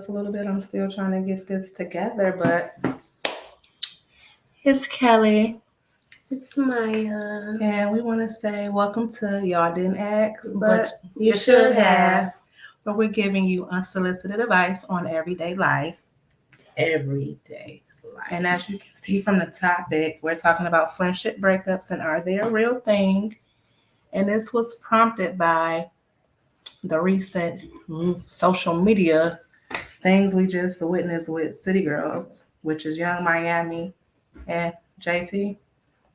us a little bit. I'm still trying to get this together, but it's Kelly. It's Maya. And we want to say welcome to Y'all Didn't Ask, But you should have. But we're giving you unsolicited advice on everyday life. Everyday life. And as you can see from the topic, we're talking about friendship breakups and are they a real thing? And this was prompted by the recent social media things we just witnessed with City Girls, which is Young Miami and JT.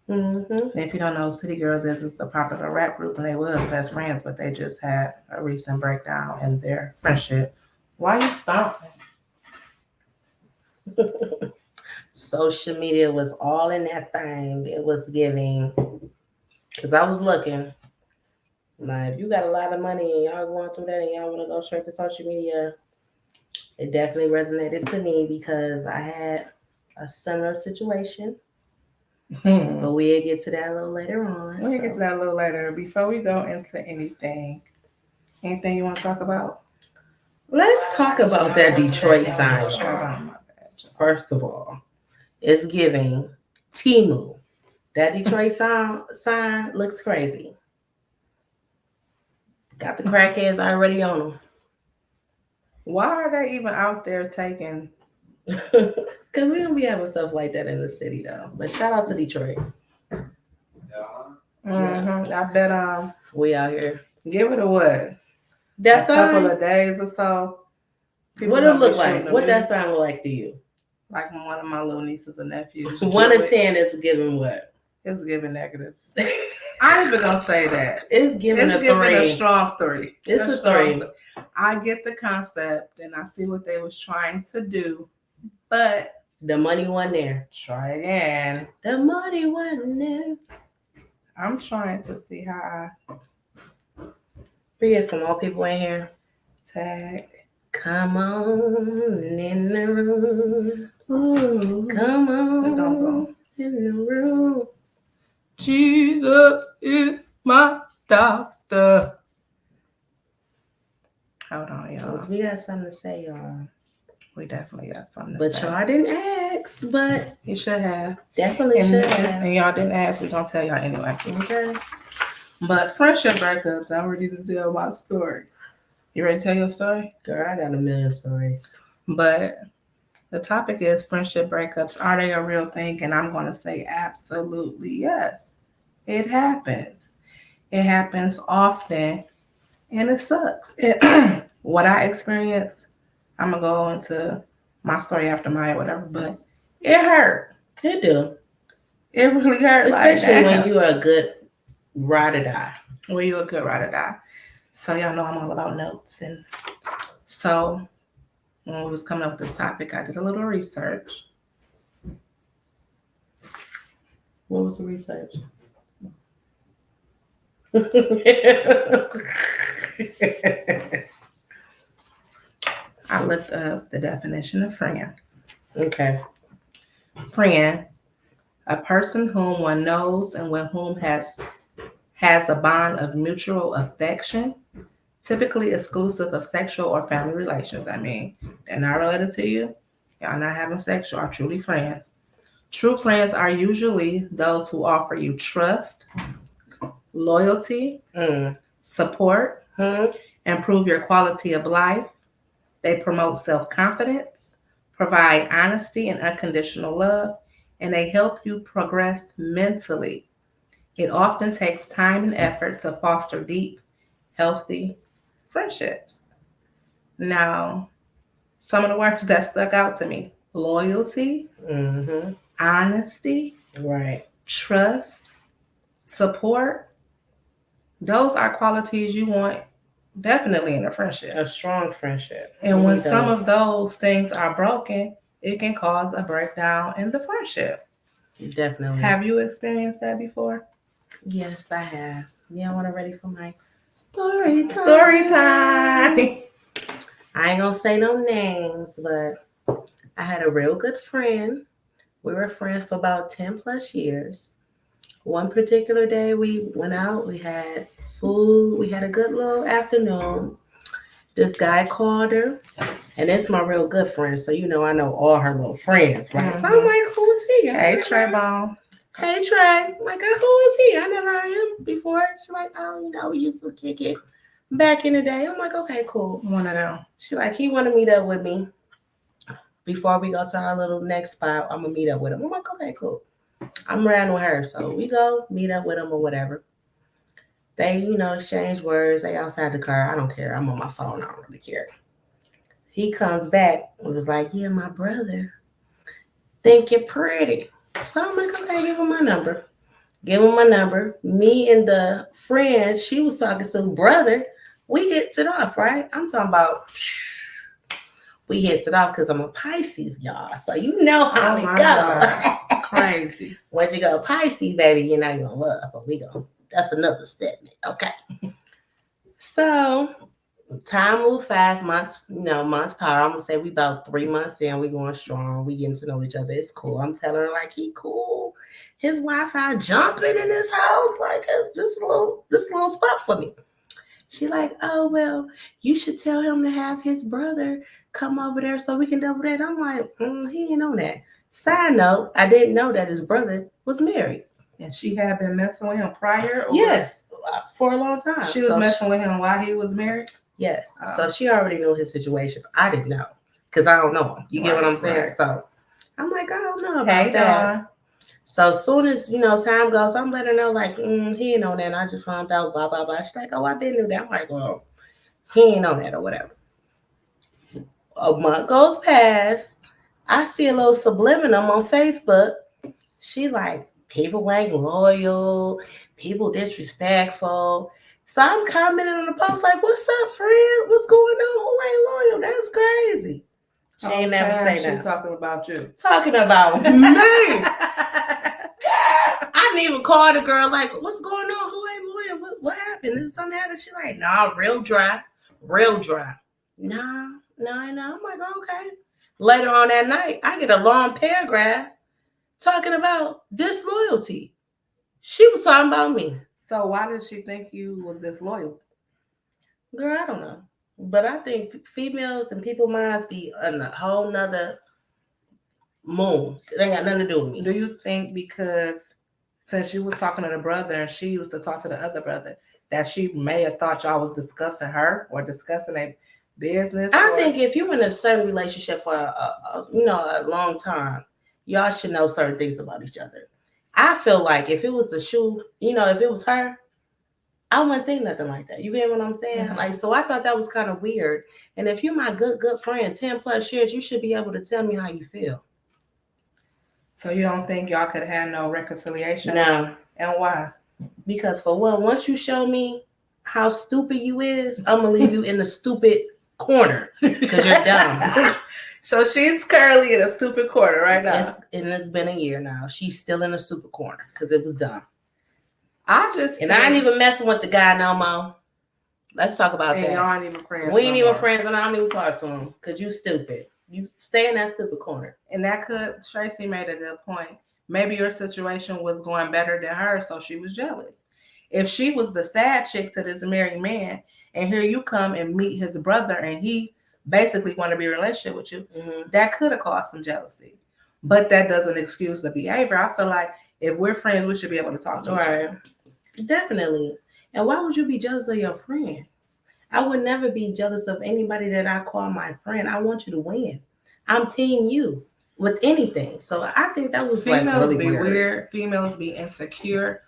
Mm-hmm. And if you don't know, City Girls is a popular rap group, and they was best friends, but they just had a recent breakdown in their friendship. Why you stomping? Social media was all in that thing. It was giving, because I was looking. Now, if you got a lot of money and y'all going through that and y'all want to go straight to social media, it definitely resonated to me because I had a similar situation. But we'll get to that a little later on. We'll get to that a little later. Before we go into anything you want to talk about? Let's talk about that Detroit sign. First of all, it's giving Timu. That Detroit sign looks crazy. Got the crackheads already on them. Why are they even out there taking? Because we don't be having stuff like that in the city, though. But shout out to Detroit. Mm-hmm. I bet we out here. Give it a what? That's a couple of days or so. What it look like? What that sign look like to you? Like one of my little nieces and nephews. 1 to 10 is giving what? It's giving negative. I ain't even gonna say that. It's giving a strong 3. It's a 3. I get the concept and I see what they was trying to do, but the money wasn't there. Try again. The money wasn't there. I'm trying to see how we get some more people in here. Tag. Come on in the room. Ooh, come on in the room. Jesus is my doctor. Hold on, y'all. We got something to say, y'all. We definitely got something to say. But y'all didn't ask, but you should have. Definitely should have. And y'all didn't ask, we're going to tell y'all anyway. Okay. But friendship breakups, I'm ready to tell my story. You ready to tell your story? Girl, I got a million stories. But the topic is friendship breakups. Are they a real thing? And I'm going to say absolutely yes. It happens. It happens often. And it sucks. What I experienced, I'm going to go into my story after Maya, whatever. But it hurt. It do. It really hurt. Especially when you are a good ride or die. When you're a good ride or die. So y'all know I'm all about notes. And so when we was coming up with this topic, I did a little research. What was the research? I looked up the definition of friend. Okay. Friend, a person whom one knows and with whom has a bond of mutual affection, typically exclusive of sexual or family relations. I mean, they're not related to you. Y'all not having sex. You are truly friends. True friends are usually those who offer you trust, loyalty, support, improve your quality of life. They promote self-confidence, provide honesty and unconditional love, and they help you progress mentally. It often takes time and effort to foster deep, healthy friendships. Now, some of the words that stuck out to me: loyalty, honesty, right, trust, support. Those are qualities you want definitely in a friendship. A strong friendship. And when some of those things are broken, it can cause a breakdown in the friendship. Definitely. Have you experienced that before? Yes, I have. Yeah, I want to ready for my story time. Story time. I ain't gonna say no names, but I had a real good friend. We were friends for about 10 plus years. One particular day we went out, we had food, we had a good little afternoon. This guy called her And it's my real good friend. So, I know all her little friends, right? So I'm Mhm. like, who is he? Hey, Trayvon. Hey, Trey. I'm like, who is he? I never heard him before. She's like, oh, we used to kick it back in the day. I'm like, okay, cool. One of them. She like, he want to meet up with me before we go to our little next spot. I'm gonna meet up with him. I'm like, okay, cool. I'm riding with her, so we go meet up with him or whatever. They, exchange words. They outside the car. I don't care. I'm on my phone. I don't really care. He comes back and was like, yeah, my brother think you're pretty. So I'm like, okay, give him my number. Give him my number. Me and the friend she was talking to, brother, we hits it off, right? I'm talking about we hits it off because I'm a Pisces, y'all. So you know how Oh it my God. go. Crazy. Once you go Pisces, baby, you're gonna love. But that's another segment. Okay. So time moved fast, months power. I'm gonna say we about 3 months in, we going strong, we getting to know each other. It's cool. I'm telling her like he cool. His Wi-Fi jumping in his house, like it's this little spot for me. She like, oh well, you should tell him to have his brother come over there so we can double that. I'm like, he ain't on that. Side note, I didn't know that his brother was married. And she had been messing with him prior? Or Yes, for a long time. She was messing with him while he was married? Yes. So she already knew his situation. I didn't know because I don't know him. You get what I'm saying? Right. So I'm like, I don't know about that. Dawn. So as soon as, time goes, I'm letting her know, like, he ain't on that. And I just found out, blah, blah, blah. She's like, oh, I didn't know that. I'm like, well, he ain't on that or whatever. A month goes past. I see a little subliminal on Facebook. She like, people ain't loyal. People disrespectful. So I'm commenting on the post like, what's up, friend? What's going on? Who ain't loyal? That's crazy. She ain't never say that. She talking about you. Talking about me. I didn't even call the girl like, what's going on? Who ain't loyal? What happened? Did something happen? She like, nah, real dry. Real dry. Nah. I'm like, okay. Later on that night, I get a long paragraph talking about disloyalty. She was talking about me. So why did she think you was disloyal? Girl, I don't know. But I think females and people minds be on a whole nother moon. It ain't got nothing to do with me. Do you think because since you was talking to the brother and she used to talk to the other brother, that she may have thought y'all was discussing her or discussing a business? I think if you're in a certain relationship for a long time, y'all should know certain things about each other. I feel like if it was the shoe, if it was her, I wouldn't think nothing like that. You get what I'm saying? Mm-hmm. Like, so I thought that was kind of weird. And if you're my good friend, 10 plus years, you should be able to tell me how you feel. So you don't think y'all could have no reconciliation? No. And why? Because for one, once you show me how stupid you is, I'm going to leave you in the stupid corner because you're dumb. So she's currently in a stupid corner right now. It's been a year now. She's still in a stupid corner because it was dumb. I ain't even messing with the guy no more. Let's talk about that. Y'all ain't even friends. We ain't even friends, and I don't even talk to him because you stupid. You stay in that stupid corner. And Tracy made a good point. Maybe your situation was going better than hers, so she was jealous. If she was the sad chick to this married man, and here you come and meet his brother, and he basically want to be in a relationship with you, that could have caused some jealousy. But that doesn't excuse the behavior. I feel like if we're friends, we should be able to talk to each other. Definitely. And why would you be jealous of your friend? I would never be jealous of anybody that I call my friend. I want you to win. I'm team you with anything. So I think that was really weird. Females be insecure.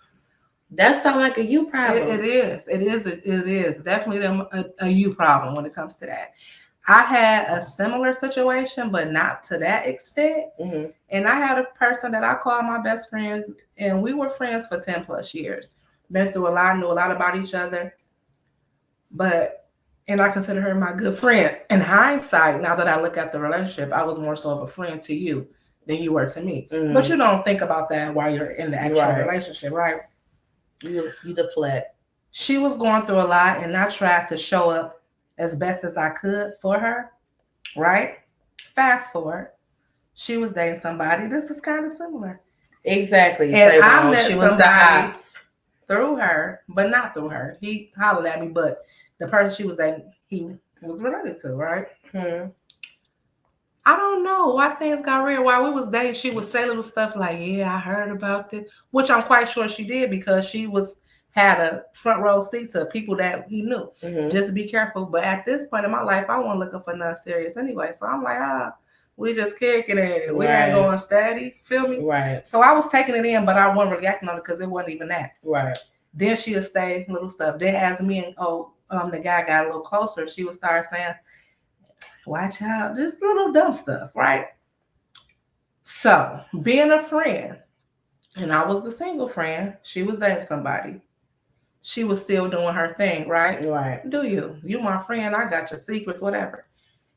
That sounds like a you problem. It is. It is definitely a you problem when it comes to that. I had a similar situation, but not to that extent. Mm-hmm. And I had a person that I called my best friends, and we were friends for 10 plus years. Been through a lot, knew a lot about each other. And I consider her my good friend. In hindsight, now that I look at the relationship, I was more so of a friend to you than you were to me. Mm-hmm. But you don't think about that while you're in the actual relationship, right? You deflect. She was going through a lot, and I tried to show up as best as I could for her, right? Fast forward, she was dating somebody. This is kind of similar. Exactly. And I met somebody through her, but not through her. He hollered at me, but the person she was dating, he was related to, right? I don't know why things got real. While we was dating, she would say little stuff like, "Yeah, I heard about this," which I'm quite sure she did because she was had a front row seat to people that he knew. Mm-hmm. Just be careful. But at this point in my life, I wasn't looking for nothing serious anyway. So I'm like, we just kicking it. We ain't Right. going steady. Feel me? Right. So I was taking it in, but I wasn't really acting on it because it wasn't even that. Right. Then she'll say little stuff. Then as me and the guy got a little closer, she would start saying, "Watch out," just little dumb stuff, right? So, being a friend, and I was the single friend, she was dating somebody. She was still doing her thing, right? Right. Do you? You my friend, I got your secrets, whatever.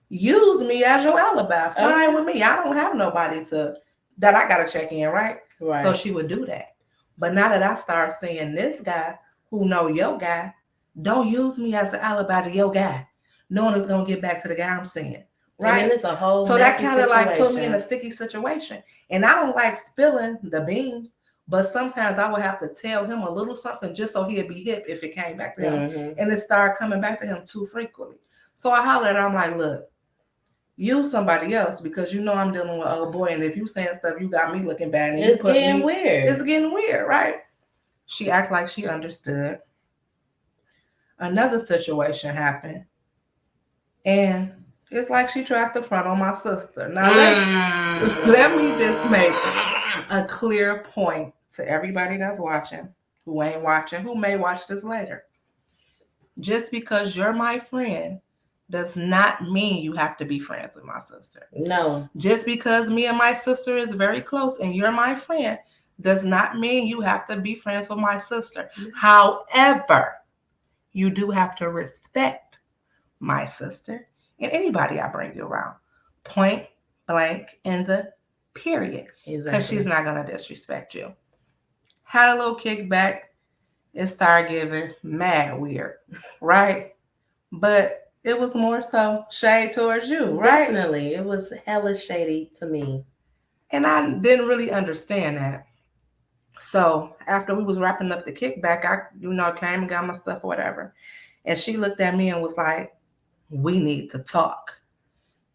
Use me as your alibi. Okay. Fine with me. I don't have nobody to that I gotta check in, right? So Right. she would do that. But now that I start seeing this guy who know your guy, don't use me as an alibi to your guy, knowing it's gonna get back to the guy I'm seeing, And then right? it's a whole So that messy kind of like put me in a situation. sticky situation. And I don't like spilling the beans, but sometimes I would have to tell him a little something just so he'd be hip if it came back to him. Mm-hmm. And it started coming back to him too frequently. So I hollered at her, I'm like, look, use somebody else because you know I'm dealing with old boy. And if you saying stuff, you got me looking bad and you It's put getting me, weird. it's getting weird, right? She act like she understood. Another situation happened. And it's like she tried to front on my sister. Now let me just make a clear point to everybody that's watching, who ain't watching, who may watch this later. Just because you're my friend does not mean you have to be friends with my sister. No. Just because me and my sister is very close and you're my friend does not mean you have to be friends with my sister. However, you do have to respect my sister and anybody I bring you around. Point blank in the period. Because she's Exactly. not going to disrespect you. Had a little kickback. It started getting mad weird, right? But it was more so shade towards you, right? Definitely. It was hella shady to me. And I didn't really understand that. So after we was wrapping up the kickback, I, came and got my stuff or whatever. And she looked at me and was like, "We need to talk."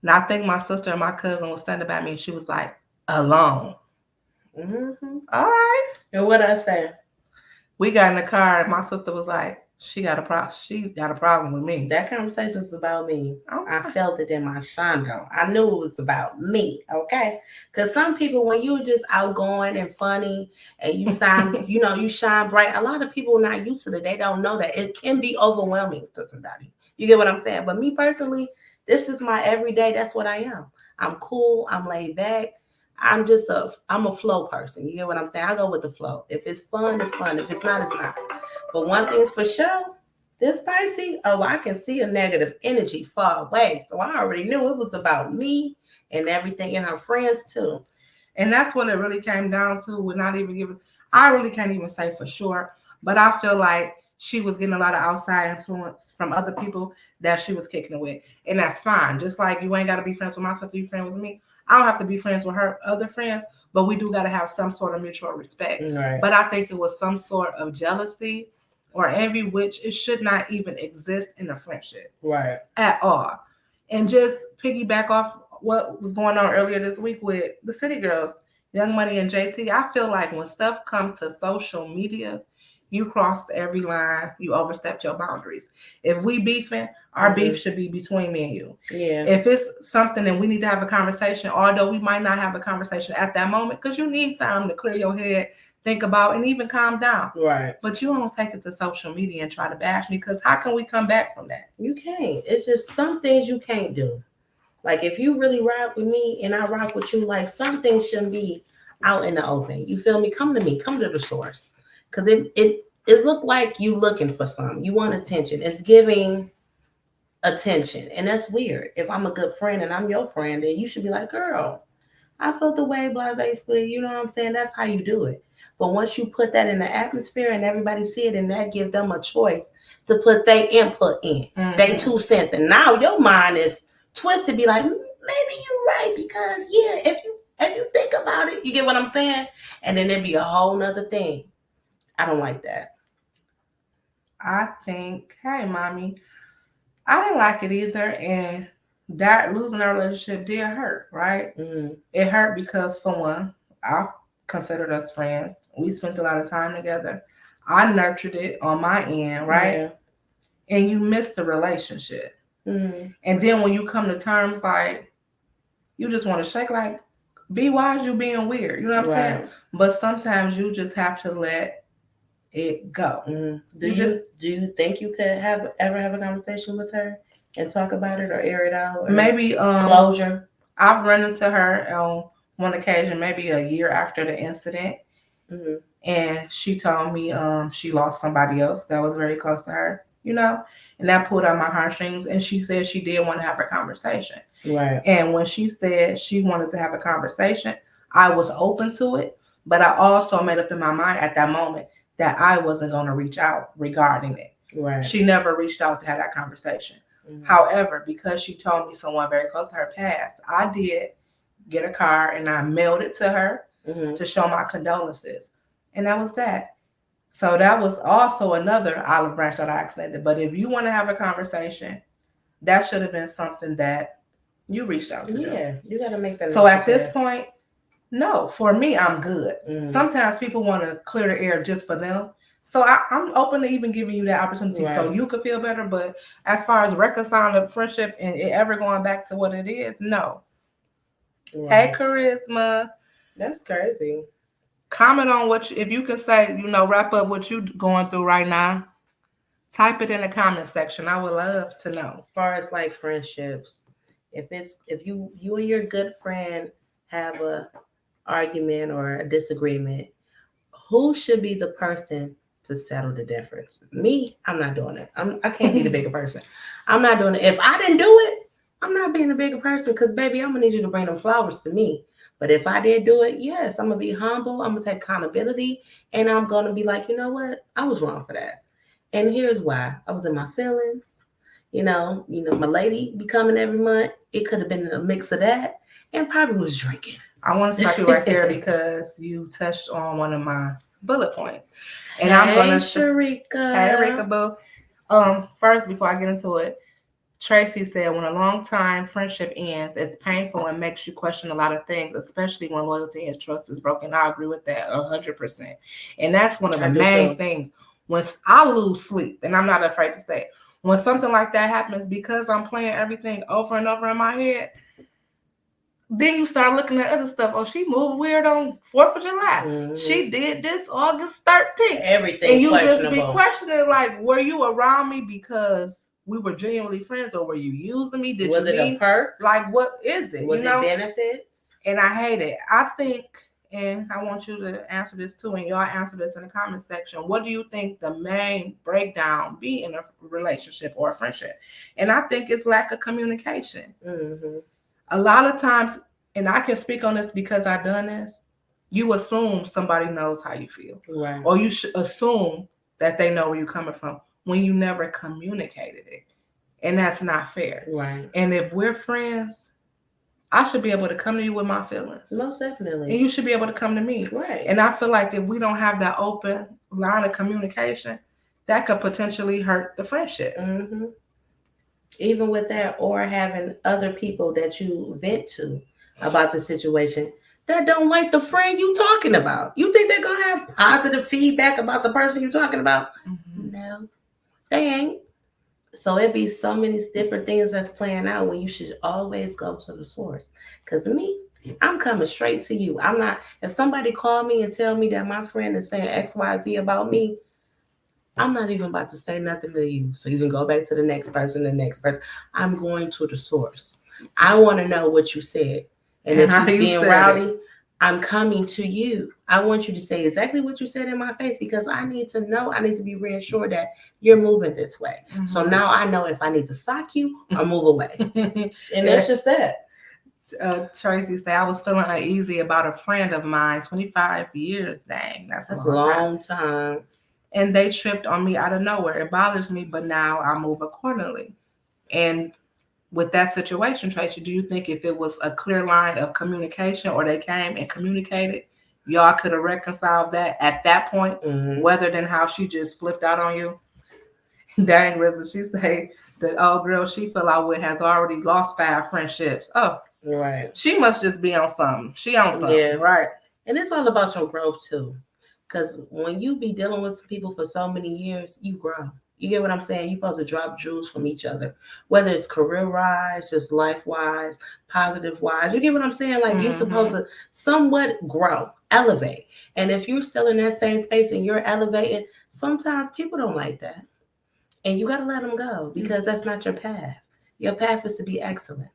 And I think my sister and my cousin was standing by me and she was like, "Alone." Mm-hmm. All right. And what I say? We got in the car and my sister was like, She got a problem with me. That conversation was about me. I Okay. felt it in my shondo. I knew it was about me, okay? Because some people, when you're just outgoing and funny and you sound, you shine bright, a lot of people are not used to it. They don't know that. It can be overwhelming to somebody. You get what I'm saying? But me personally, this is my everyday. That's what I am. I'm cool. I'm laid back. I'm a flow person. You get what I'm saying? I go with the flow. If it's fun, it's fun. If it's not, it's not. But one thing's for sure, this spicy, oh, I can see a negative energy far away. So I already knew it was about me and everything and her friends too. And that's what it really came down to. We're not even giving, I really can't even say for sure, but I feel like she was getting a lot of outside influence from other people that she was kicking it with. And that's fine. Just like you ain't got to be friends with myself to be friends with me. I don't have to be friends with her other friends, but we do got to have some sort of mutual respect. Right. But I think it was some sort of jealousy or envy, which it should not even exist in a friendship Right. at all. And just piggyback off what was going on earlier this week with the City Girls, Young Money and JT, I feel like when stuff comes to social media, you crossed every line, you overstepped your boundaries. If we beefing, our beef should be between me and you. Yeah. If it's something and we need to have a conversation, although we might not have a conversation at that moment, because you need time to clear your head, think about, and even calm down. Right. But you don't take it to social media and try to bash me, because how can we come back from that? You can't. It's just some things you can't do. Like if you really rock with me and I rock with you, like some things shouldn't be out in the open. You feel me? Come to me. Come to the source. Because it looked like you looking for something. You want attention. It's giving attention. And that's weird. If I'm a good friend and I'm your friend, then you should be like, girl, I felt the way blase split. You know what I'm saying? That's how you do it. But once you put that in the atmosphere and everybody see it, and that give them a choice to put their input in, they 2 cents, and now your mind is twisted. Be like, maybe you're right because yeah, if you think about it, you get what I'm saying, and then it'd be a whole nother thing. I don't like that. I think, hey, mommy, I didn't like it either. And that losing our relationship did hurt, right? Mm-hmm. It hurt because, for one, I considered us friends. We spent a lot of time together. I nurtured it on my end, right? Yeah. And you missed the relationship. Mm-hmm. And then when you come to terms, like, you just want to shake, like, be wise, you being weird. You know what I'm saying? Right. But sometimes you just have to let it go. Mm-hmm. Do You just you think you could have a conversation with her and talk about it or air it out or maybe closure? I've run into her on one occasion, maybe a year after the incident, Mm-hmm. and she told me she lost somebody else that was very close to her, you know, and that pulled out my heartstrings. And she said she did want to have a conversation. Right. And when she said she wanted to have a conversation, I was open to it, but I also made up in my mind at that moment that I wasn't going to reach out regarding it. Right. She never reached out to have that conversation. Mm-hmm. However, because she told me someone very close to her passed, I did get a card and I mailed it to her Mm-hmm. to show my condolences. And that was that. So that was also another olive branch that I extended. But if you want to have a conversation, that should have been something that you reached out to do. Yeah, you got to make that. So at this point, no, for me, I'm good. Mm-hmm. Sometimes people want to clear the air just for them. So I'm open to even giving you that opportunity so you could feel better. But as far as reconciling the friendship and it ever going back to what it is, no. Hey, Charisma. That's crazy. Comment on what if you can say, wrap up what you going through right now. Type it in the comment section. I would love to know. As far as like friendships, if you and your good friend have a argument or a disagreement, who should be the person to settle the difference? Me, I'm not doing it. I can't be the bigger person. I'm not doing it. If I didn't do it, I'm not being the bigger person because, baby, I'm going to need you to bring them flowers to me. But if I did do it, yes, I'm going to be humble. I'm going to take accountability. And I'm going to be like, you know what? I was wrong for that. And here's why. I was in my feelings. My lady be coming every month. It could have been a mix of that and probably was drinking. I want to stop you right there because you touched on one of my bullet points. And hey, I'm gonna Sharika. Hey, Rika Boo. First, before I get into it, Tracy said, when a long time friendship ends, it's painful and makes you question a lot of things, especially when loyalty and trust is broken. I agree with that 100%. And that's one of the main things. When I lose sleep, and I'm not afraid to say it, when something like that happens, because I'm playing everything over and over in my head, then you start looking at other stuff. Oh, she moved weird on 4th of July. Mm-hmm. She did this August 13th. Everything. And you just be questioning, like, were you around me because we were genuinely friends, or were you using me? Was it a perk? Like, what is it? Was it benefits? And I hate it. I think, and I want you to answer this too, and y'all answer this in the comment section. What do you think the main breakdown be in a relationship or a friendship? And I think it's lack of communication. Mm-hmm. A lot of times, and I can speak on this because I've done this, you assume somebody knows how you feel. Right. Or you should assume that they know where you're coming from when you never communicated it. And that's not fair. Right. And if we're friends, I should be able to come to you with my feelings. Most definitely. And you should be able to come to me. Right. And I feel like if we don't have that open line of communication, that could potentially hurt the friendship. Mm-hmm. Even with that, or having other people that you vent to about the situation that don't like the friend you talking about. You think they're going to have positive feedback about the person you're talking about? Mm-hmm. No, they ain't. So it be so many different things that's playing out when you should always go to the source. Because me, I'm coming straight to you. I'm not, if somebody call me and tell me that my friend is saying XYZ about me, I'm not even about to say nothing to you. So you can go back to the next person, I'm going to the source. I want to know what you said. And if you're being rowdy, I'm coming to you. I want you to say exactly what you said in my face because I need to know. I need to be reassured that you're moving this way. Mm-hmm. So now I know if I need to sock you or move away. And that's just that. Tracy said, I was feeling uneasy about a friend of mine, 25 years. Dang, that's a long time. And they tripped on me out of nowhere. It bothers me, but now I move accordingly. And with that situation, Tracy, do you think if it was a clear line of communication or they came and communicated, y'all could have reconciled that at that point, mm-hmm. rather than how she just flipped out on you? Dang, Rizza, she say, the old girl she fell out with has already lost 5 friendships. Oh, Right. she must just be on something. She on something, Yeah. right? And it's all about your growth too. Because when you be dealing with some people for so many years, you grow. You get what I'm saying? You're supposed to drop jewels from each other, whether it's career wise, just life wise, positive wise. You get what I'm saying? Like you're supposed to somewhat grow, elevate. And if you're still in that same space and you're elevating, sometimes people don't like that. And you got to let them go because that's not your path. Your path is to be excellent.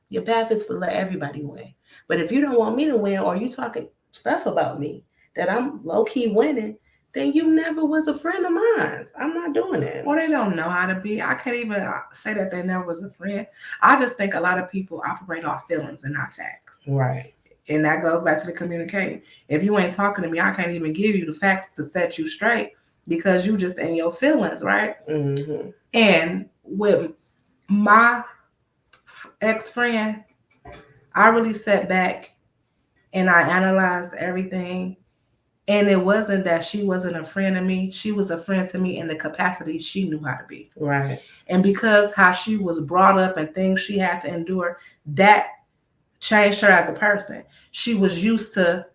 Your path is to let everybody win. But if you don't want me to win or you talking stuff about me that I'm low key winning, then you never was a friend of mine. I'm not doing it. Or they don't know how to be. I can't even say that they never was a friend. I just think a lot of people operate off feelings and not facts. Right. And that goes back to the communicating. If you ain't talking to me, I can't even give you the facts to set you straight because you just in your feelings, right? Mm-hmm. And with my ex-friend, I really sat back and I analyzed everything. And it wasn't that she wasn't a friend to me. She was a friend to me in the capacity she knew how to be. Right. And because how she was brought up and things she had to endure, that changed her as a person. She was used to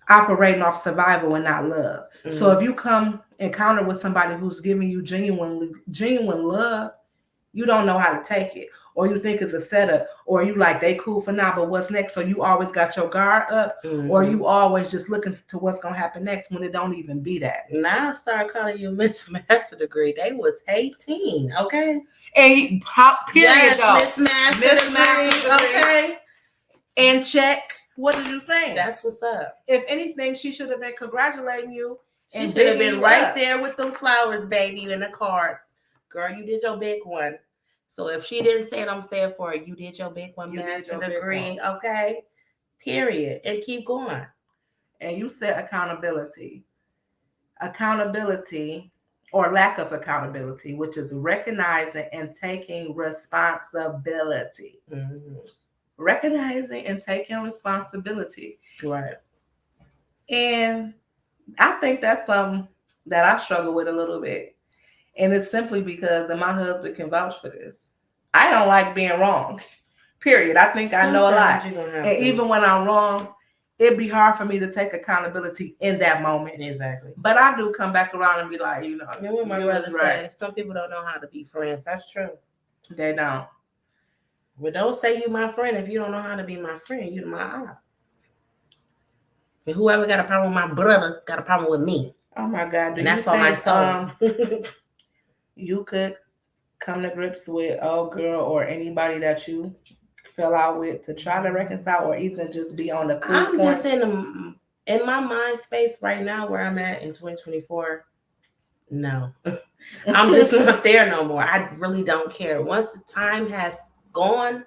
operating off survival and not love. Mm-hmm. So if you come encounter with somebody who's giving you genuine love, you don't know how to take it, or you think it's a setup, or you like they cool for now, but what's next? So you always got your guard up, or you always just looking to what's gonna happen next when it don't even be that. Now I start calling you Miss Master Degree. They was 18, okay? And period, yes, Miss Master Degree, okay? And check. What did you say? That's what's up. If anything, she should have been congratulating you. She should have been right there with them flowers, baby, in the card. Girl, you did your big one. So if she didn't say it, I'm saying for her, you did your big one, master degree, okay? Period. And keep going. And you said accountability. Accountability or lack of accountability, which is recognizing and taking responsibility. Mm-hmm. Recognizing and taking responsibility. Right. And I think that's something that I struggle with a little bit. And it's simply because, and my husband can vouch for this, I don't like being wrong. Period. I think I know a lot. And even when I'm wrong, it'd be hard for me to take accountability in that moment. Exactly. But I do come back around and be like, you know what my brother said, some people don't know how to be friends. That's true. They don't. But don't say you my friend if you don't know how to be my friend. You my eye. And whoever got a problem with my brother got a problem with me. Oh my God. And that's on my soul. You could come to grips with old girl or anybody that you fell out with to try to reconcile, or even just be on the cool I'm point. Just in my mind space right now where I'm at in 2024. No. I'm just not there no more. I really don't care. Once the time has gone,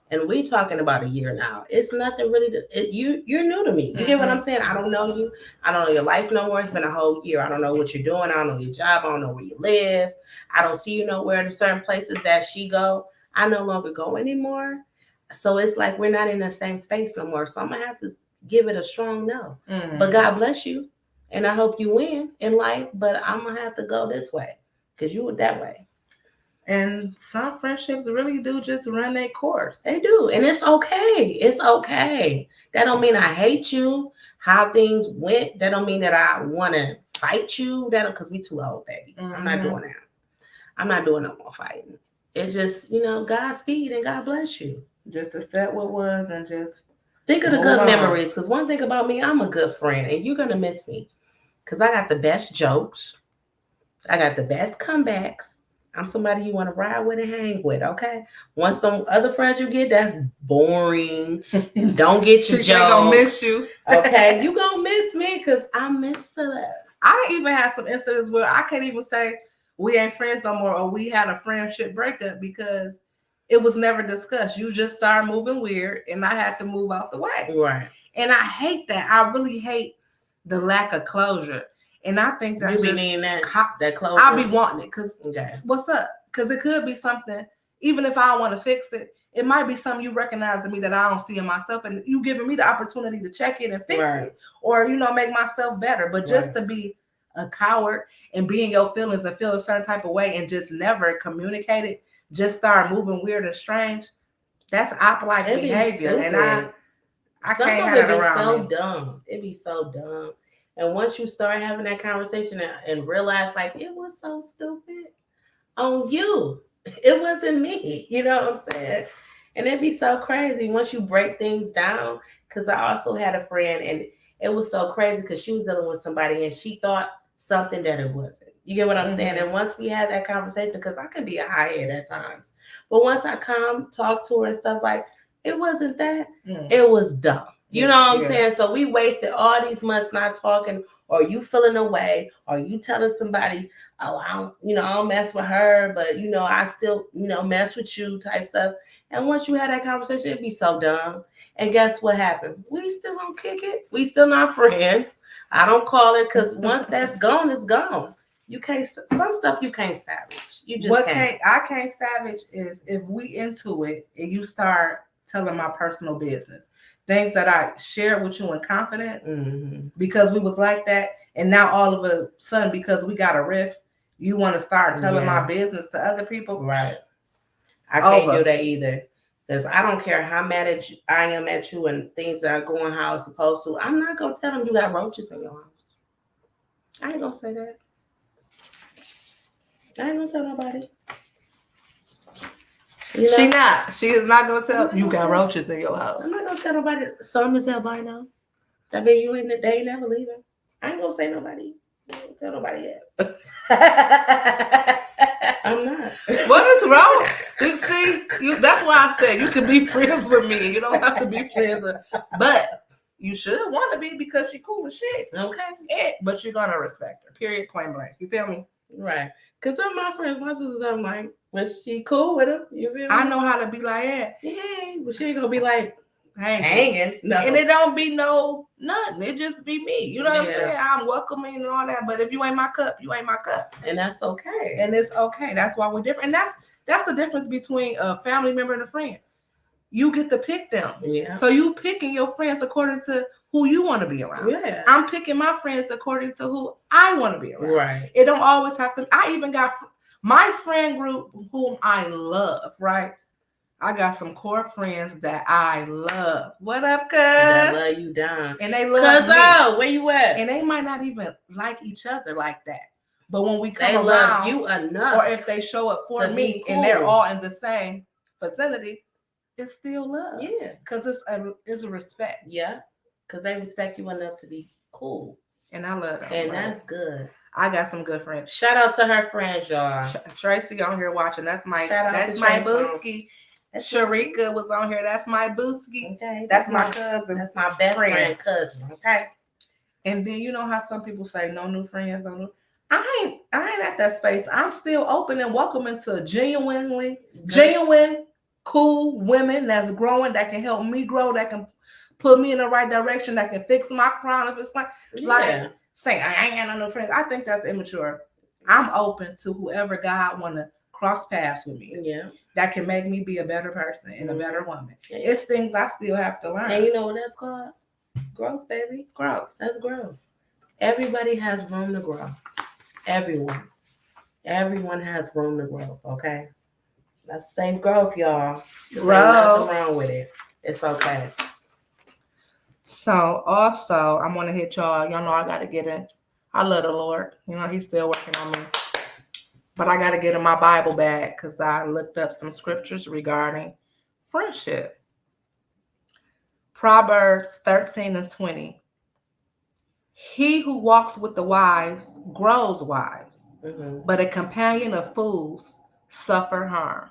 and we talking about a year now, it's nothing really you're new to me. You get what I'm saying? I don't know you. I don't know your life no more. It's been a whole year. I don't know what you're doing. I don't know your job. I don't know where you live. I don't see you nowhere to certain places that she go. I no longer go anymore. So it's like we're not in the same space no more. So I'm gonna have to give it a strong no. But God bless you. And I hope you win in life. But I'm gonna have to go this way. Because you were that way. And some friendships really do just run their course. They do. And it's okay. It's okay. That don't mean I hate you. How things went. That don't mean that I want to fight you. That because we too old, baby. I'm not doing that. I'm not doing no more fighting. It's just, Godspeed and God bless you. Just accept what was and just think of the good memories. Because one thing about me, I'm a good friend. And you're going to miss me. Because I got the best jokes. I got the best comebacks. I'm somebody you want to ride with and hang with, okay? Once some other friends you get, that's boring. Don't get your jokes. They gonna miss you. Okay? You gonna miss me because I miss the. I even had some incidents where I can't even say we ain't friends no more or we had a friendship breakup because it was never discussed. You just started moving weird and I had to move out the way. Right. And I hate that. I really hate the lack of closure. And I think that's you be needing that closure. I'll be wanting it because what's up? Because it could be something, even if I don't want to fix it, it might be something you recognize in me that I don't see in myself, and you giving me the opportunity to check it and fix it, or make myself better. But just to be a coward and be in your feelings and feel a certain type of way and just never communicate it, just start moving weird and strange, that's op-like It be behavior. And stupid. I Some can't of have it that be around so me. dumb. It be so dumb. And once you start having that conversation and realize like it was so stupid on you. It wasn't me. You know what I'm saying? And it'd be so crazy once you break things down. Cause I also had a friend and it was so crazy because she was dealing with somebody and she thought something that it wasn't. You get what I'm saying? Mhm. And once we had that conversation, because I can be a high head at times, but once I come talk to her and stuff like, it wasn't that. It was dumb. You know what I'm saying? So we wasted all these months not talking, or you feeling away, or you telling somebody, oh, I don't mess with her, but I still, mess with you type stuff. And once you had that conversation, it'd be so dumb. And guess what happened? We still don't kick it. We still not friends. I don't call it because once that's gone, it's gone. You can't, some stuff you can't savage. You just What can't. I can't savage is if we into it and you start telling my personal business, things that I shared with you in confidence, because we was like that, and now all of a sudden because we got a rift, you want to start telling my business to other people. Right. I can't do that either. Because I don't care how mad I am at you and things that are going how it's supposed to. I'm not going to tell them you got roaches in your house. I ain't going to say that. I ain't going to tell nobody. She is not going to tell you got roaches in your house. I'm not going to tell nobody. Some is albino. That mean they ain't never leaving. I ain't going to say nobody. I ain't tell nobody yet. I'm not. What is wrong? You see, that's why I said you can be friends with me. You don't have to be friends with, but you should want to be because she cool as shit. Okay. Yeah, but you're gonna respect her. Period. Point blank. You feel me? Right. Because some of my friends, my sisters, I'm like, was she cool with him? You feel me? I know how to be like that. Yeah, but she ain't gonna be like hanging. No. And it don't be no nothing. It just be me. You know what I'm saying? I'm welcoming and all that. But if you ain't my cup, you ain't my cup. And that's okay. And it's okay. That's why we're different. And that's the difference between a family member and a friend. You get to pick them. Yeah. So you picking your friends according to who you want to be around. Yeah. I'm picking my friends according to who I want to be around. Right. It don't always have to. I even got my friend group whom I love, right? I got some core friends that I love. What up, cuz? That love you down. And they love me. Oh, where you at? And they might not even like each other like that. But when we come they around, love you enough. Or if they show up for me and they're all in the same vicinity, it's still love. Yeah. Because it's a respect. Yeah. Because they respect you enough to be cool. And I love them. And that's good. I got some good friends. Shout out to her friends, y'all. Tracy on here watching. That's my booski. Sharika was on here. That's my booski. Okay. That's my cousin. That's my best friend cousin. Okay. And then you know how some people say no new friends, no new. I ain't at that space. I'm still open and welcoming to genuine, cool women that's growing, that can help me grow, that can put me in the right direction, that can fix my crown if it's like saying I ain't got no new friends. I think that's immature. I'm open to whoever God want to cross paths with me. Yeah. That can make me be a better person and a better woman. Yeah. It's things I still have to learn. And you know what that's called? Growth, baby. Growth. That's growth. Everybody has room to grow. Everyone has room to grow. Okay. That's the same growth, y'all. There's nothing wrong with it. It's okay. So also, I'm gonna hit y'all. Y'all know I gotta get it. I love the Lord. You know He's still working on me. But I gotta get in my Bible bag because I looked up some scriptures regarding friendship. Proverbs 13:20. He who walks with the wise grows wise, but a companion of fools suffer harm.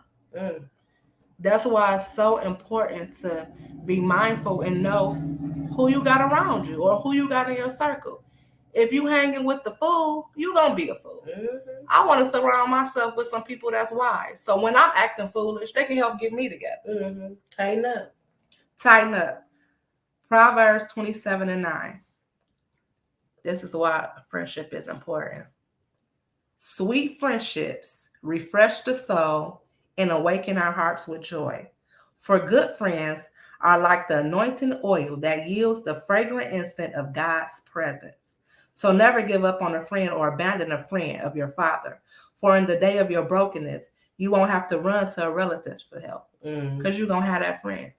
That's why it's so important to be mindful and know who you got around you or who you got in your circle. If you hanging with the fool, you gonna be a fool. I want to surround myself with some people that's wise. So when I'm acting foolish, they can help get me together. Tighten up. Tighten up. Proverbs 27:9. This is why friendship is important. Sweet friendships refresh the soul and awaken our hearts with joy. For good friends are like the anointing oil that yields the fragrant incense of God's presence. So never give up on a friend or abandon a friend of your father. For in the day of your brokenness, you won't have to run to a relative for help because you're going to have that friend.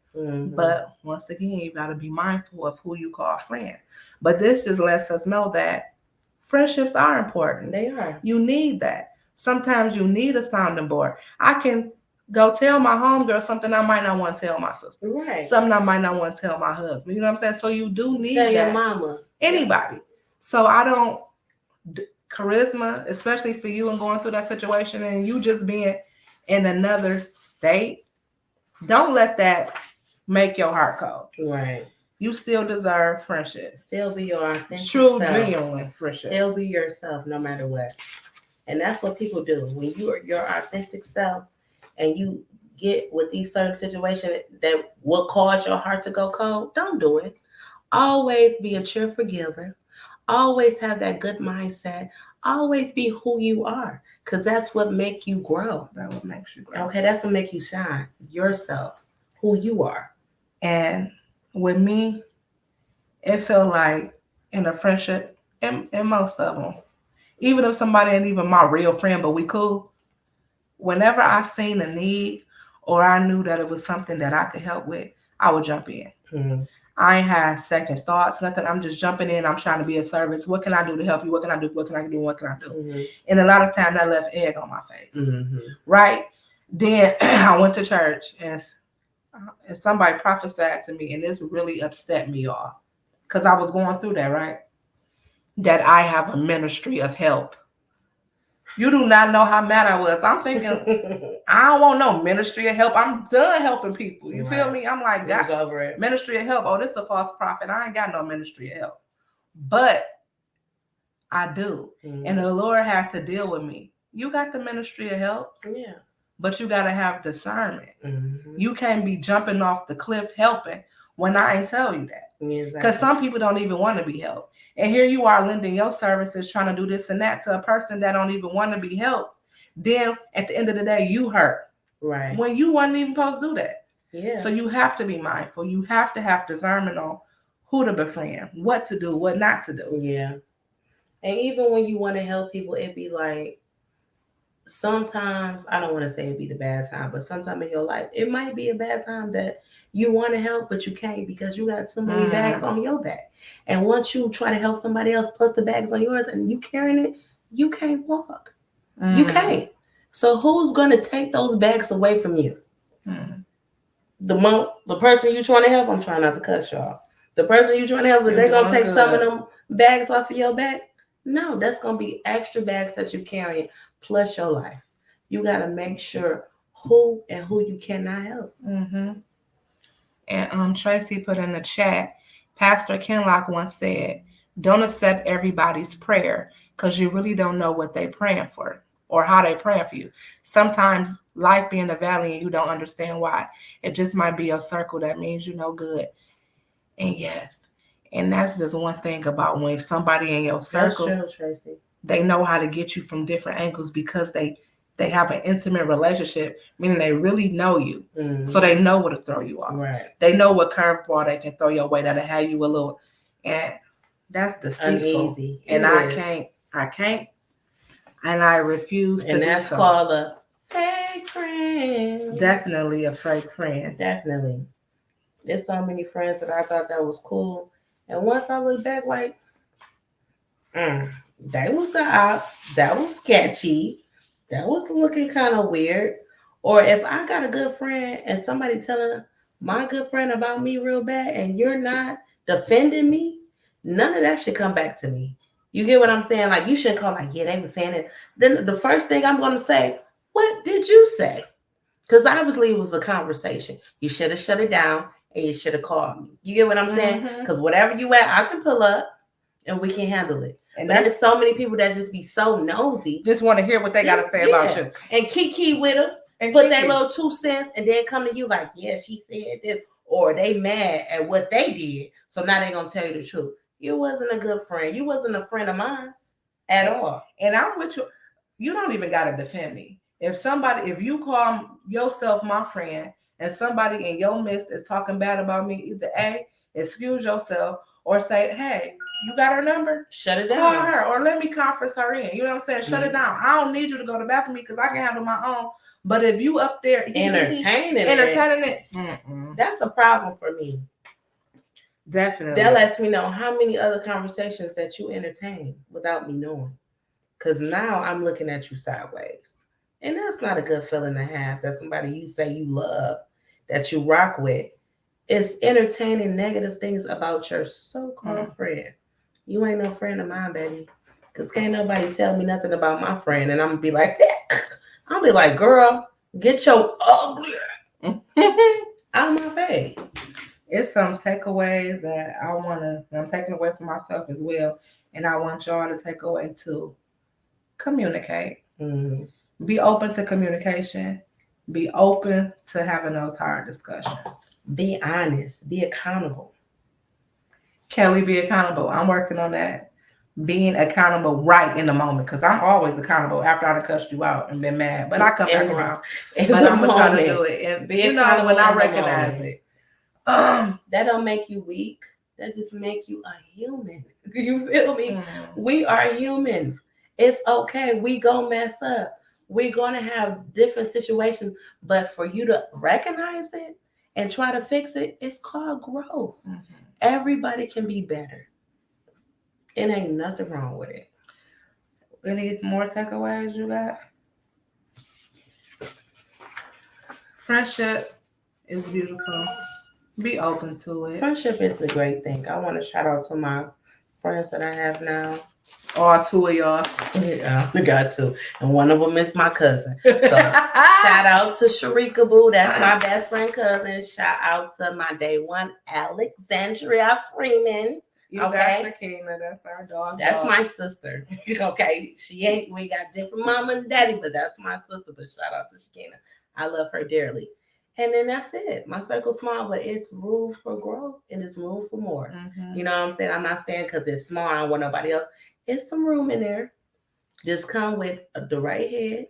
But once again, you got to be mindful of who you call friend. But this just lets us know that friendships are important. They are. You need that. Sometimes you need a sounding board. I can go tell my homegirl something I might not want to tell my sister. Right. Something I might not want to tell my husband. You know what I'm saying? So you do need tell that. your mama. Anybody. So I don't, charisma, especially for you and going through that situation and you just being in another state, don't let that make your heart cold. Right. You still deserve friendship. Still be your authentic true, self. genuine friendship. Still be yourself no matter what. And that's what people do. When you are your authentic self and you get with these certain situations that will cause your heart to go cold, don't do it. Always be a cheerful giver. Always have that good mindset. Always be who you are. Because that's what make you grow. That what makes you grow. Okay, that's what make you shine. Yourself. Who you are. And with me, it felt like in a friendship, in most of them, even if somebody ain't even my real friend, but we cool, whenever I seen a need or I knew that it was something that I could help with, I would jump in. Mm-hmm. I ain't had second thoughts, nothing. I'm just jumping in. I'm trying to be a service. What can I do to help you? What can I do? What can I do? What can I do? Mm-hmm. And a lot of times that left egg on my face. Mm-hmm. Right? Then I went to church and somebody prophesied to me, and this really upset me, y'all, because I was going through that, right? That I have a ministry of help. You do not know how mad I was. I'm thinking, I don't want no ministry of help. I'm done helping people. You feel me? I'm like, God, over it. Ministry of help. Oh, this is a false prophet. I ain't got no ministry of help. But I do. Mm-hmm. And the Lord had to deal with me. You got the ministry of help. Yeah. But you got to have discernment. Mm-hmm. You can't be jumping off the cliff helping when I ain't tell you that. Because some people don't even want to be helped. And here you are lending your services, trying to do this and that to a person that don't even want to be helped. Then at the end of the day, you hurt. Right. When you wasn't even supposed to do that. Yeah. So you have to be mindful. You have to have discernment on who to befriend, what to do, what not to do. Yeah. And even when you want to help people, it be like, sometimes, I don't want to say it be the bad time, but sometime in your life, it might be a bad time that you want to help, but you can't because you got too many bags on your back. And once you try to help somebody else plus the bags on yours and you carrying it, you can't walk. You can't. So who's going to take those bags away from you? The person you trying to help, I'm trying not to cut y'all. The person you trying to help, they're going to take some of them bags off of your back? No, that's going to be extra bags that you're carrying plus your life. You got to make sure who and who you cannot help. Mm-hmm. And Tracy put in the chat, Pastor Kenlock once said, don't accept everybody's prayer because you really don't know what they're praying for or how they're praying for you. Sometimes life be in the valley and you don't understand why. It just might be a circle that means you know good. And yes, and that's just one thing about when somebody in your circle, that's true, Tracy. They know how to get you from different angles because they have an intimate relationship, meaning they really know you. Mm-hmm. So they know what to throw you off. Right. They know what curveball they can throw your way that'll have you a little, and that's deceitful. Uneasy. And I can't, and I refuse to. And that's called a fake friend. Definitely a fake friend. Definitely. There's so many friends that I thought that was cool, and once I look back, like, that was the ops. That was sketchy. That was looking kind of weird. Or if I got a good friend and somebody telling my good friend about me real bad and you're not defending me, none of that should come back to me. You get what I'm saying? Like, you shouldn't call like, yeah, they were saying it. Then the first thing I'm going to say, what did you say? Because obviously it was a conversation. You should have shut it down and you should have called me. You get what I'm saying? Because whatever you at, I can pull up and we can handle it. And there's so many people that just be so nosy. Just want to hear what they got to say about you. And kiki with them. And put that little 2 cents and then come to you like, yeah, she said this. Or they mad at what they did. So now they're going to tell you the truth. You wasn't a good friend. You wasn't a friend of mine at all. And I'm with you. You don't even got to defend me. If you call yourself my friend and somebody in your midst is talking bad about me, either A, excuse yourself or say, hey, You got her number? Shut it Call down. her or let me conference her in. You know what I'm saying? Shut it down. I don't need you to go to the bathroom because I can handle my own. But if you up there entertaining it, that's a problem for me. Definitely. That lets me know how many other conversations that you entertain without me knowing. Because now I'm looking at you sideways. And that's not a good feeling to have, that somebody you say you love, that you rock with, is entertaining negative things about your so-called friend. You ain't no friend of mine, baby. Because can't nobody tell me nothing about my friend. And I'm going to be like, girl, get your ugly out of my face. It's some takeaways that I'm taking away from myself as well. And I want y'all to take away too. Communicate. Mm-hmm. Be open to communication. Be open to having those hard discussions. Be honest. Be accountable. Kelly, be accountable. I'm working on that. Being accountable right in the moment. Because I'm always accountable after I've cussed you out and been mad. But I come back around. But I'm going to try to do it. And be accountable when I recognize it. That don't make you weak. That just make you a human. You feel me? We are humans. It's okay. We gonna mess up. We're gonna have different situations, but for you to recognize it and try to fix it, it's called growth. Everybody can be better. It ain't nothing wrong with it. Any more takeaways you got? Friendship is beautiful. Be open to it. Friendship is a great thing. I want to shout out to my friends that I have now. All two of y'all. Yeah, I got two. And one of them is my cousin. So shout out to Sharika Boo. That's my best friend cousin. Shout out to my day one, Alexandria Freeman. You got Shakina. That's our dog. That's my sister. Okay. We got different mama and daddy, but that's my sister. But shout out to Shakina. I love her dearly. And then that's it. My circle's small, but it's room for growth and it's room for more. You know what I'm saying? I'm not saying because it's small, I don't want nobody else. It's some room in there. Just come with the right head,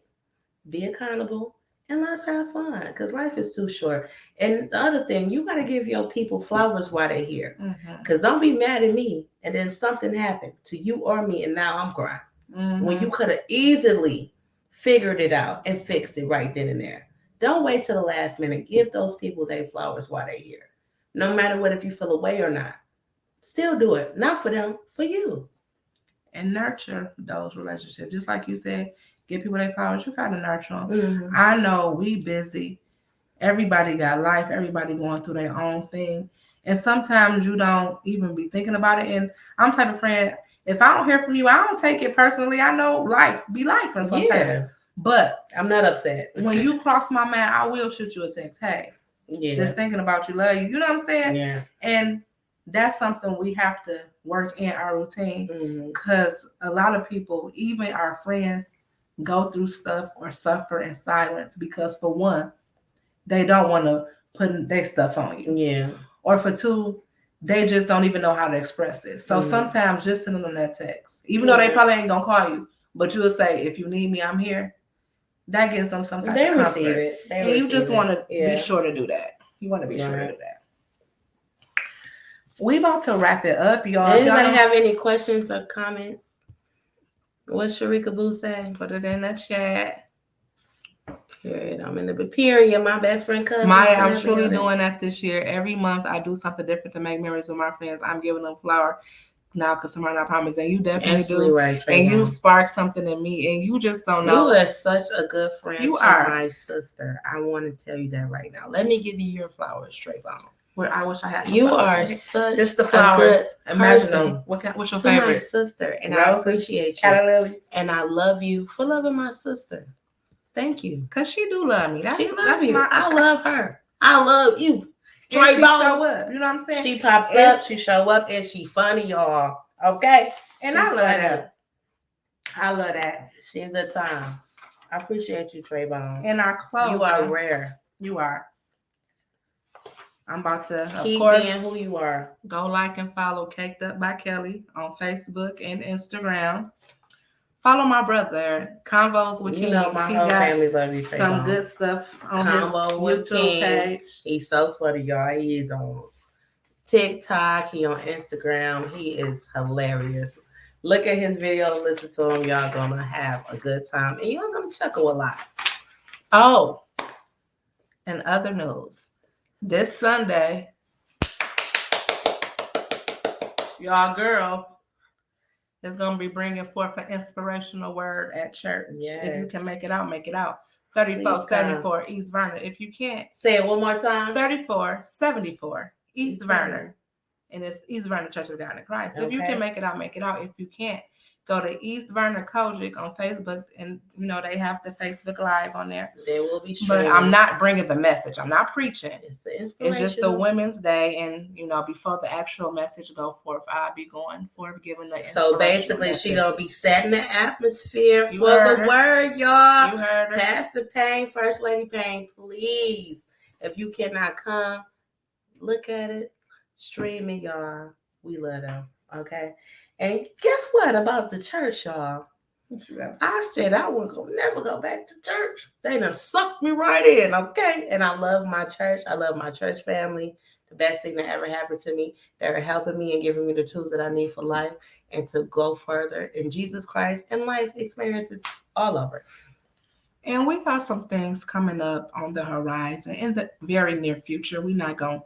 be accountable, and let's have fun because life is too short. And the other thing, you got to give your people flowers while they're here. Because don't be mad at me and then something happened to you or me and now I'm crying. When you could have easily figured it out and fixed it right then and there. Don't wait till the last minute. Give those people their flowers while they're here. No matter what, if you feel away or not. Still do it. Not for them, for you. And nurture those relationships. Just like you said, give people their flowers. You got to nurture them. I know we busy. Everybody got life. Everybody going through their own thing. And sometimes you don't even be thinking about it. And I'm the type of friend, if I don't hear from you, I don't take it personally. I know life be life and sometimes. But I'm not upset. When you cross my mind, I will shoot you a text. Hey, just thinking about you, love you. You know what I'm saying? Yeah. And that's something we have to work in our routine because a lot of people, even our friends, go through stuff or suffer in silence because for one, they don't want to put their stuff on you. Yeah. Or for two, they just don't even know how to express it. So sometimes just sending them that text, even though they probably ain't gonna call you, but you'll say, if you need me, I'm here. That gives them some type of comfort. Receive it. And you just want to be sure to do that. You want to be sure to do that. We about to wrap it up, y'all. Anybody have any questions or comments? What Sharika Boo say? Put it in the chat. Period. I'm in the period. My best friend cousin. Maya, I'm truly doing that this year. Every month I do something different to make memories with my friends. I'm giving them flowers now because tomorrow I promise. And you definitely do. Right, and you spark something in me and you just don't know. You are such a good friend. You are my sister. I want to tell you that right now. Let me give you your flowers, Trayvon. Where I wish I had. You are such just the flowers. Imagine them. What's your favorite? My sister, and I appreciate you. Lilies. And I love you for loving my sister. Thank you. Cause she do love me. She love you. I love her. I love you. She show up. You know what I'm saying? She pops up. She show up, and she funny, y'all. Okay. And I love that. I love that. She a good time. I appreciate you, Trayvon. And our clothes. You are rare. You are. I'm about to keep being who you are. Go like and follow Caked Up by Kelly on Facebook and Instagram. Follow my brother, Convos with King. You know my whole family love you. Some good stuff on his YouTube page. He's so funny, y'all. He is on TikTok. He on Instagram. He is hilarious. Look at his videos, listen to him. Y'all gonna have a good time, and y'all gonna chuckle a lot. Oh, and other news. This Sunday, y'all girl is going to be bringing forth an inspirational word at church. Yes. If you can make it out, make it out. 3474 East Vernon. If you can't, say it one more time. 3474 East Vernon. And it's East Vernon Church of God in Christ. Okay. If you can make it out, make it out. If you can't, go to East Vernon Kojic on Facebook, and they have the Facebook Live on there. They will be streaming. But I'm not bringing the message. I'm not preaching. It's just the Women's Day, and before the actual message go forth, I'll be going forth giving the. So basically, she gonna be setting the atmosphere for the word, y'all. You heard her. Pastor Payne, First Lady Payne, please. If you cannot come, look at it, stream it, y'all. We love them. Okay. And guess what about the church, y'all? I said I would never go back to church. They done sucked me right in, okay? And I love my church. I love my church family. The best thing that ever happened to me. They're helping me and giving me the tools that I need for life and to go further in Jesus Christ and life experiences all over. And we got some things coming up on the horizon in the very near future. We're not going to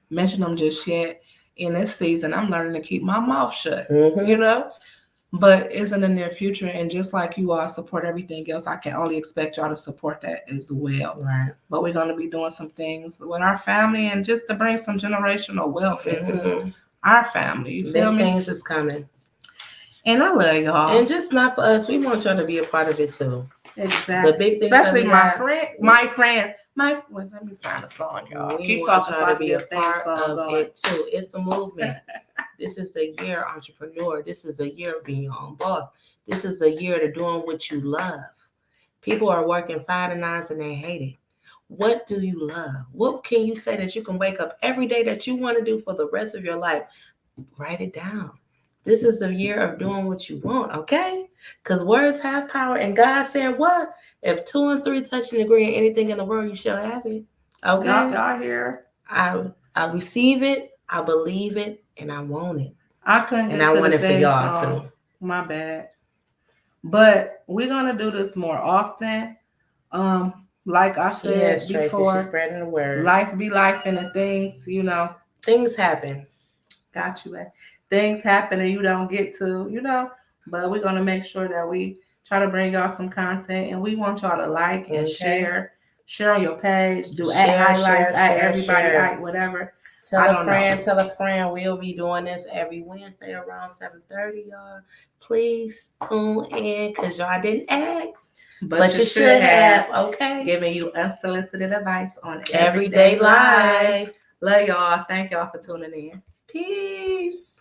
mention them just yet. In this season, I'm learning to keep my mouth shut, but it's in the near future. And just like you all support everything else, I can only expect y'all to support that as well. Right. But we're going to be doing some things with our family and just to bring some generational wealth into our family. You feel me? Things is coming. And I love y'all. And just not for us. We want y'all to be a part of it too. Exactly. The big thing, especially my friend. Let me find a song, y'all. Keep talking so to be a part of it too. It's a movement. This is a year entrepreneur. This is a year of being your own boss. This is a year to doing what you love. People are working 5 to 9s and they hate it. What do you love? What can you say that you can wake up every day that you want to do for the rest of your life? Write it down. This is a year of doing what you want, okay? Because words have power. And God said what? If 2 and 3 touch and agree on anything in the world, you shall have it. Okay? Y'all hear? I receive it, I believe it, and I want it. I couldn't get and I want it for y'all too. My bad. But we're going to do this more often. Like I said before, she's spreading the word. Life be life and the things, Things happen. Got you, man. Things happen and you don't get to, but we're going to make sure that we try to bring y'all some content, and we want y'all to like and share on your page, do highlights, everybody, whatever. Tell a friend. We'll be doing this every Wednesday around 7:30, y'all. Please tune in because y'all didn't ask. But you should have, okay? Giving you unsolicited advice on everyday life. Love y'all. Thank y'all for tuning in. Peace.